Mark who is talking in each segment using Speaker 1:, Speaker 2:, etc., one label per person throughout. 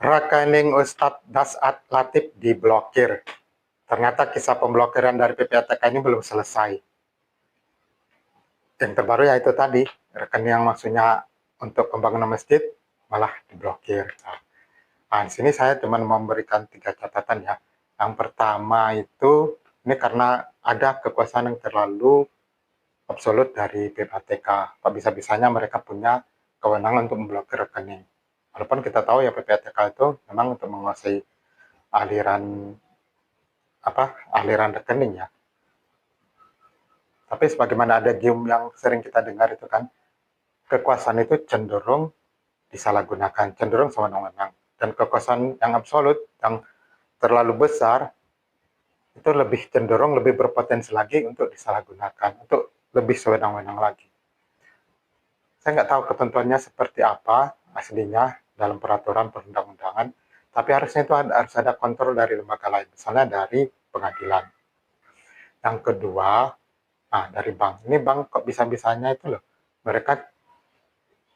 Speaker 1: Rekening Ustadz Dasat Latif diblokir. Ternyata kisah pemblokiran dari PPATK ini belum selesai. Yang terbaru yaitu tadi, rekening yang maksudnya untuk pembangunan masjid malah diblokir. Nah, di sini saya cuma memberikan 3 catatan ya. Yang pertama itu, ini karena ada kekuasaan yang terlalu absolut dari PPATK. Kok bisa-bisanya mereka punya kewenangan untuk memblokir rekening. Walaupun kita tahu ya PPATK itu memang untuk menguasai aliran rekening ya. Tapi sebagaimana ada gium yang sering kita dengar itu kan, kekuasaan itu cenderung disalahgunakan, cenderung sewenang-wenang. Dan kekuasaan yang absolut, yang terlalu besar, itu lebih cenderung, lebih berpotensi lagi untuk disalahgunakan, untuk lebih sewenang-wenang lagi. Saya nggak tahu ketentuannya seperti apa aslinya dalam peraturan perundang-undangan, tapi harusnya itu harus ada kontrol dari lembaga lain, misalnya dari pengadilan. Yang kedua, dari bank. Ini bank kok bisa-bisanya itu loh, mereka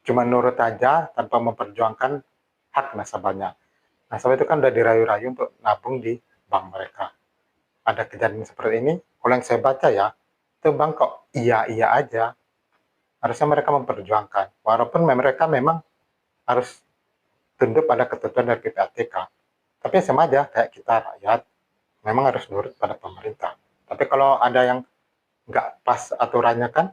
Speaker 1: cuma nurut aja tanpa memperjuangkan hak nasabahnya. Nasabah itu kan udah dirayu-rayu untuk nabung di bank mereka. Ada kejadian seperti ini, kalau yang saya baca ya, itu bank kok iya-iya aja. Harusnya mereka memperjuangkan. Walaupun mereka memang harus tunduk pada ketentuan dari PPATK. Tapi sama aja kayak kita rakyat, memang harus nurut pada pemerintah. Tapi kalau ada yang nggak pas aturannya kan,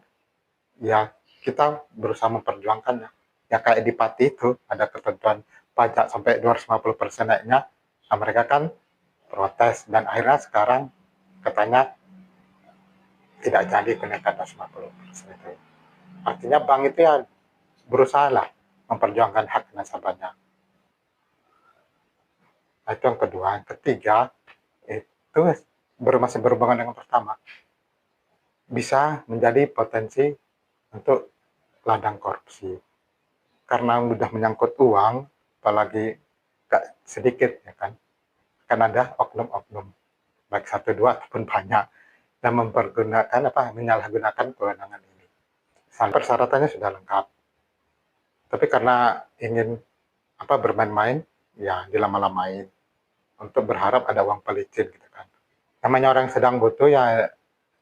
Speaker 1: ya kita berusaha memperjuangkannya. Ya kayak di Pati itu, ada ketentuan pajak sampai 250% naiknya, nah mereka kan protes, dan akhirnya sekarang katanya tidak jadi kenaikan 250% itu. Artinya bank itu ya berusaha lah memperjuangkan hak nasabahnya. Nah, itu yang kedua. Yang ketiga, itu masih berhubungan dengan pertama. Bisa menjadi potensi untuk ladang korupsi. Karena mudah menyangkut uang, apalagi gak sedikit ya kan ada oknum-oknum, baik 1, 2 ataupun banyak, yang menyalahgunakan kewenangan ini. Sampai persyaratannya sudah lengkap. Tapi karena ingin bermain-main, ya dilama-lamain untuk berharap ada uang pelicin gitu kan. Namanya orang yang sedang butuh ya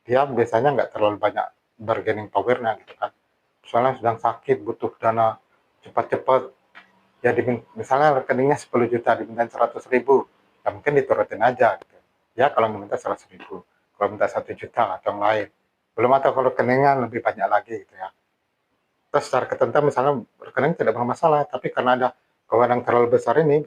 Speaker 1: dia biasanya nggak terlalu banyak bargaining power-nya gitu kan. Soalnya sedang sakit, butuh dana cepat-cepat, ya misalnya rekeningnya 10 juta, diminta 100 ribu, ya mungkin diturutin aja gitu. Ya kalau diminta 100 ribu, kalau minta 1 juta atau yang lain. Belum atau kalau rekeningnya lebih banyak lagi gitu ya. Terus secara ketentuan misalnya rekening tidak bermasalah, tapi karena ada kewenangan terlalu besar ini,